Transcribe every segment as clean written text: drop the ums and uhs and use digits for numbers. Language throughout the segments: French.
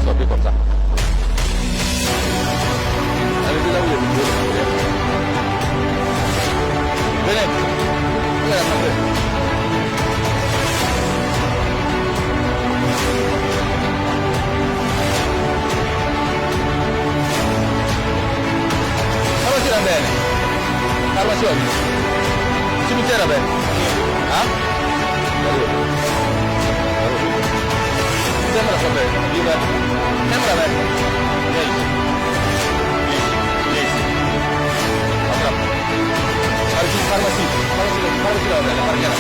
va sortir comme ça. Allez, là où il y a du boulot. Venez. Venez la santé. Calma-si là bene. Calma-si oggi. Si mi tira bene. Ah? Sembra sapere, viva. Sembra bene. Lei. Allora. Farmaci la bene, parliamo.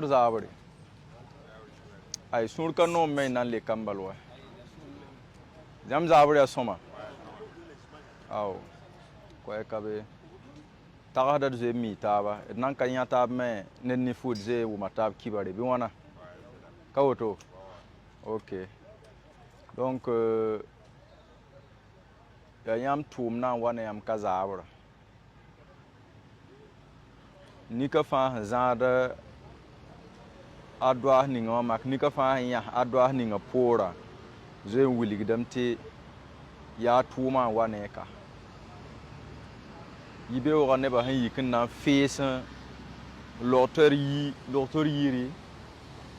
Zabri. Ay sur ka no me nan le kambalwa. Jam zabri asoma. Aw. Ko e kabe. Taga da ze mi taba. Nan kan ya tab me nen ni food ze wu matab kibare bi wana. Kawoto. OK. Donc ya yam tum na wana yam ka zabra. Ni ka fa zada adwa ninga mak nika fa ya adwa ninga pora ze wiligdam te ya tuma wane ka yibe o ne ba han yikin na fesa lotori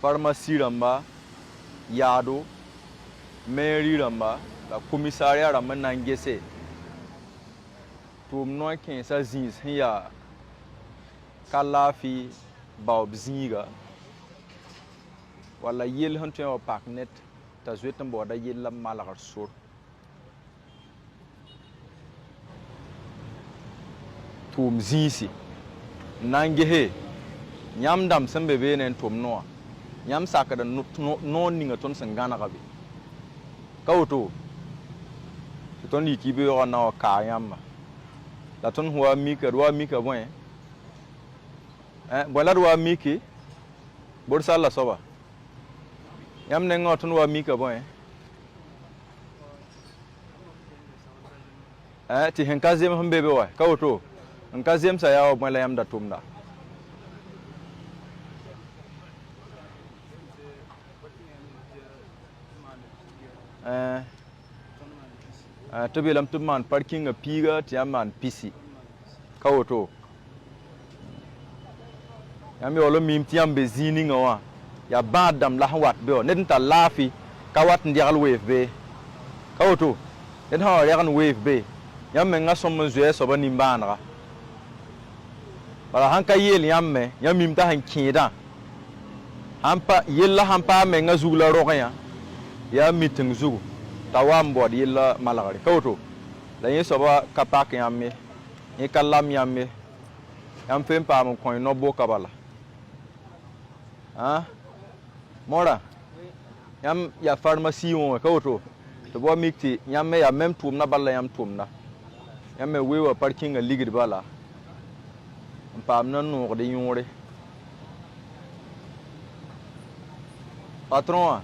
pharmacie ramba yado mairie ramba la commissariat ramba nangese tum no ken sa zins ya kalafi baob zinga wala yel han tu pak net ta zwetam boda yel la malagar sur tum zisi nange he nyam dam sembe be nen tum no nyam sakada no ninga ton sangana gabi kawto ton yiki be yo na ka yam la ton huwa mika bon bola ruwa miki bor sala soba yam ne ngotun wa mika bon ti hen kazem hambe be wa kawto en kazem sa yawo mo la yam da tumda to be lam tumman parking a piga ti amman pisi kawto yam yo lo mim ti am be zini ngawa ya badam la wat be ne ta lafi ka wat ndial wave be kawto den ha ya kan wave be yam me nga som zue so ba nimbana bala han ka yel yam me yam mim ta han kida hampa yella hampa me nga zugla roya ya miting zugu tawam bod yella malagari kawto la yin so ba kapak yam me ni kalam yam me yam fem pa mo ko no boka bala mora yam ya pharmacie on kawto to bo mikti yam me ya même tum na balla yam tum na yam me wewa parking a ligid bala pam na no de yore patron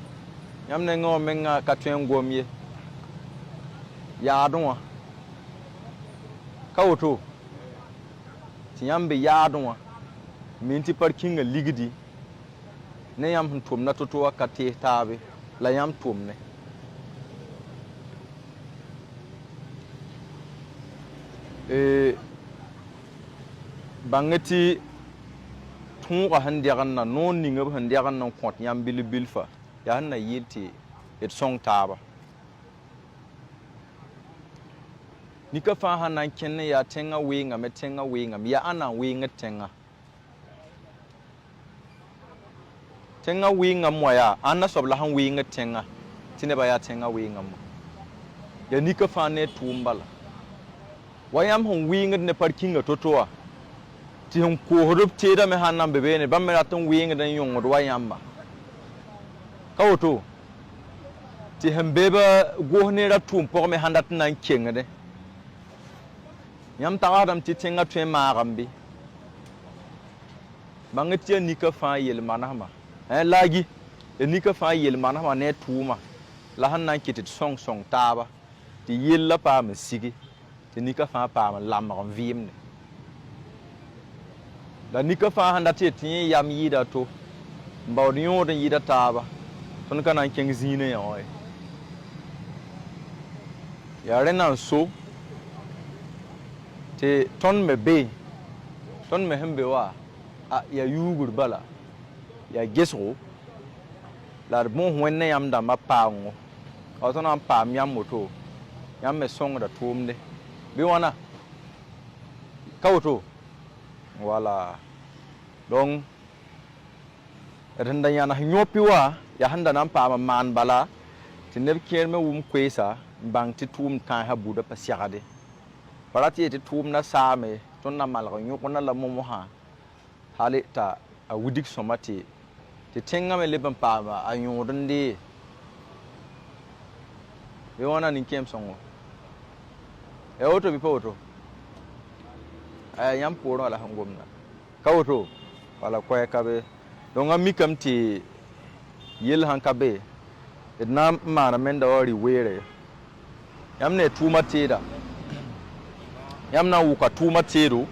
yam ne ngo menga katwen gomye ya donwa kawto ti yam be ya donwa minti parking a ligidi ne yam tum na toto ka te tabe la yam tum ne bangati tun ka handiagan na non ni ngab handiagan na kwat yam bilfa ya na yiti et song taba ni ka fa hanan kenne ya tenga winga metenga winga ya ana winga tenga winga moya ana sobla han winga tenga tine ba ya tenga winga mo ya ni ka fa ne tumbala wayam hon winga ne parking totoa ti hon ko horup teda me hanan bebe ne bamme ratun winga dan yongo wayam ba kawto ti hembeba gohne ra tum por me handat nan kenga de yam tawadam ti tenga twen marambi Bangetia nika fa yel manama. Lagi. Nika fa yel manama ne tuma. La han nan kitit song taba. Ti yel la pa me sigi. Ti nika fa pa me lamar vimne. La nika fa handa ti yam yida to. Mbawdi yoden yida taba. Ton kana keng zine ya oi. Ya renan so. Te ton me be. Ton me hembe wa. Ya yugur bala. Ya gesro. La bon wenne yam da ma paango. Auton am pa yam moto. Yam me song da tumde. Bi wana. Kawoto. Voilà. Donc renda yana nyopi wa ya handa nan pa man bala. Tineb kierme wum kwesa bang ti tum kan ha buda pa siagade. Parati ti tum na same ton na malga nyoko na la momo ha. Hali ta a wudik somati. Ti tenga me leben pa ba a nyodende. Bi wana ni kem songo. E auto bi poto. Yam poro la hangomna. Kawoto wala koy kabe. Donc ami kam ti yel han kabe. Edna mana menda ori were. Yam ne tuma teda. Yam na wuka tuma tedo.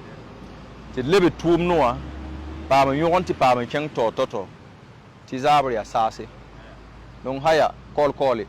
Ti lebe tum noa. Pa ma yon ti pa ma keng to. Ti zabri asase. Donc haya call it.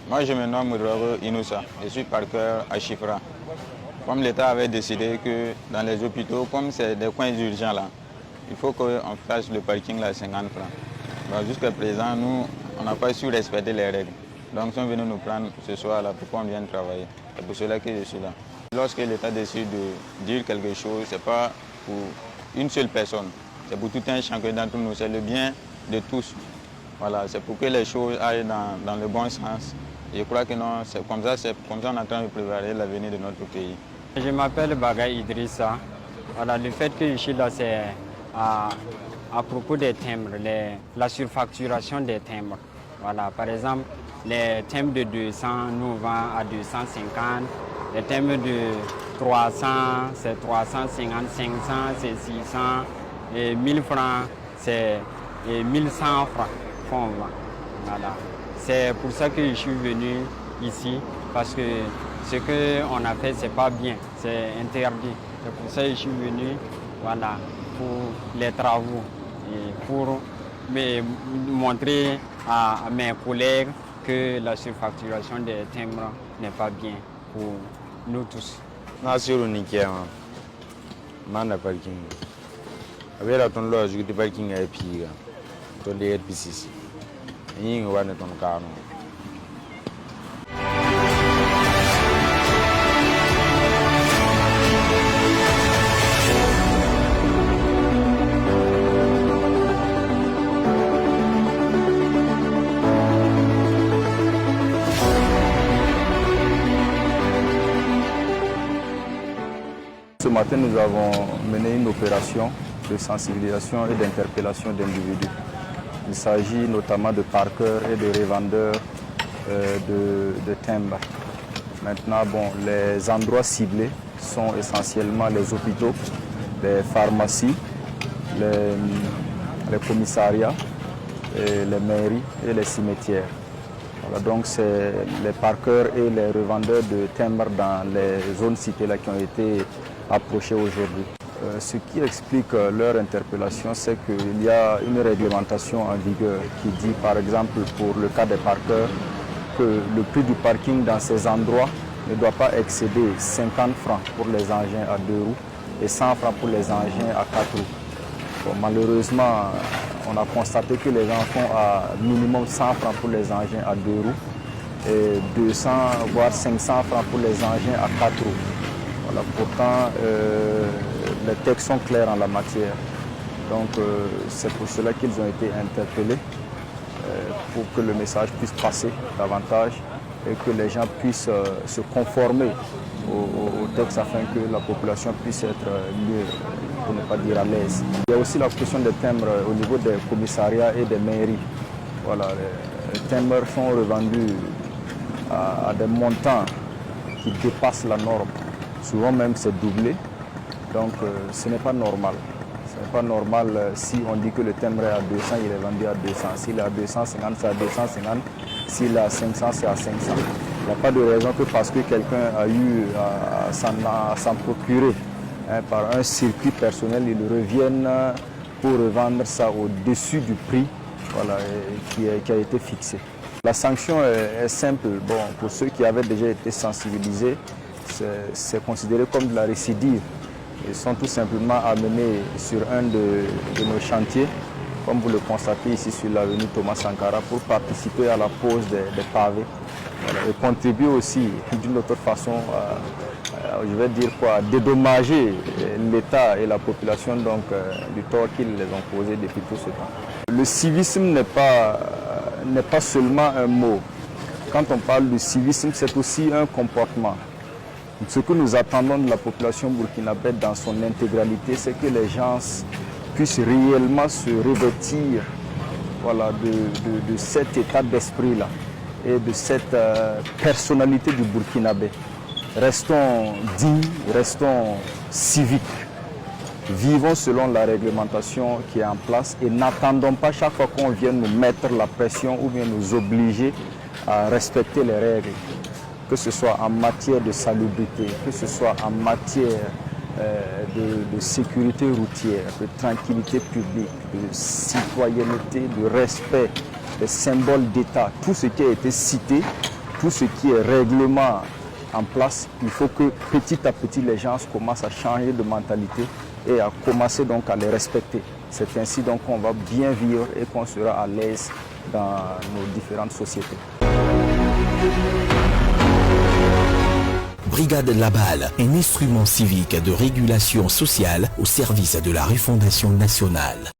Moi, je me nomme Moudrogo Inoussa. Je suis parqueur à Chifra. Comme l'État avait décidé que dans les hôpitaux, comme c'est des coins urgents là, il faut qu'on fasse le parking là à 50 francs. Bon, jusqu'à présent, nous, on n'a pas su respecter les règles. Donc, ils sont venus nous prendre ce soir là pour qu'on vienne travailler. C'est pour cela que je suis là. Lorsque l'État décide de dire quelque chose, ce n'est pas pour une seule personne. C'est pour tout un chacun d'entre nous. C'est le bien de tous. Voilà, c'est pour que les choses aillent dans le bon sens. Je crois que non, c'est comme ça qu'on est en train de préparer l'avenir de notre pays. Je m'appelle Bagay Idrissa. Voilà, le fait que je suis là, c'est à propos des timbres, la surfacturation des timbres. Voilà, par exemple, les timbres de 200, nous vendons à 250. Les timbres de 300, c'est 350, 500, c'est 600. Et 1000 francs, c'est 1100 francs qu'on vend. Voilà. C'est pour ça que je suis venu ici, parce que ce qu'on a fait, ce n'est pas bien, c'est interdit. C'est pour ça que je suis venu, voilà, pour les travaux et pour me montrer à mes collègues que la surfacturation des timbres n'est pas bien pour nous tous. Nasiru Nikiama, Mana Parking. Avec la tonne loge, du parking à Piga, ton DRPCC. Il y a un carnet. Ce matin, nous avons mené une opération de sensibilisation et d'interpellation d'individus. Il s'agit notamment de parqueurs et de revendeurs de timbres. Maintenant, les endroits ciblés sont essentiellement les hôpitaux, les pharmacies, les commissariats, les mairies et les cimetières. Voilà, donc c'est les parqueurs et les revendeurs de timbres dans les zones citées là qui ont été approchés aujourd'hui. Ce qui explique leur interpellation, c'est qu'il y a une réglementation en vigueur qui dit, par exemple, pour le cas des parkeurs, que le prix du parking dans ces endroits ne doit pas excéder 50 francs pour les engins à 2 roues et 100 francs pour les engins à 4 roues. Bon, malheureusement, on a constaté que les gens font à minimum 100 francs pour les engins à 2 roues et 200 voire 500 francs pour les engins à 4 roues. Voilà, pourtant, les textes sont clairs en la matière. Donc c'est pour cela qu'ils ont été interpellés, pour que le message puisse passer davantage et que les gens puissent se conformer au texte afin que la population puisse être mieux, pour ne pas dire à l'aise. Il y a aussi la question des timbres au niveau des commissariats et des mairies. Voilà, les timbres sont revendus à des montants qui dépassent la norme. Souvent même c'est doublé, donc ce n'est pas normal. Ce n'est pas normal si on dit que le timbre est à 200, il est vendu à 200. S'il est à 250, c'est à 250. S'il est à 500, c'est à 500. Il n'y a pas de raison que parce que quelqu'un a eu à s'en procurer par un circuit personnel, il revienne pour revendre ça au-dessus du prix, voilà, qui a été fixé. La sanction est simple. Bon, pour ceux qui avaient déjà été sensibilisés, c'est considéré comme de la récidive. Ils sont tout simplement amenés sur un de nos chantiers, comme vous le constatez ici sur l'avenue Thomas Sankara, pour participer à la pose des pavés. Voilà, et contribuer aussi d'une autre façon, je vais dire quoi, à dédommager l'État et la population donc, du tort qu'ils les ont causé depuis tout ce temps. Le civisme n'est pas seulement un mot. Quand on parle de civisme, c'est aussi un comportement. Ce que nous attendons de la population burkinabé dans son intégralité, c'est que les gens puissent réellement se revêtir, voilà, de cet état d'esprit-là et de cette personnalité du Burkinabé. Restons dignes, restons civiques, vivons selon la réglementation qui est en place et n'attendons pas chaque fois qu'on vienne nous mettre la pression ou bien nous obliger à respecter les règles. Que ce soit en matière de salubrité, que ce soit en matière de sécurité routière, de tranquillité publique, de citoyenneté, de respect des symboles d'État, tout ce qui a été cité, tout ce qui est règlement en place, il faut que petit à petit les gens commencent à changer de mentalité et à commencer donc à les respecter. C'est ainsi donc qu'on va bien vivre et qu'on sera à l'aise dans nos différentes sociétés. Brigade Laballe, un instrument civique de régulation sociale au service de la refondation nationale.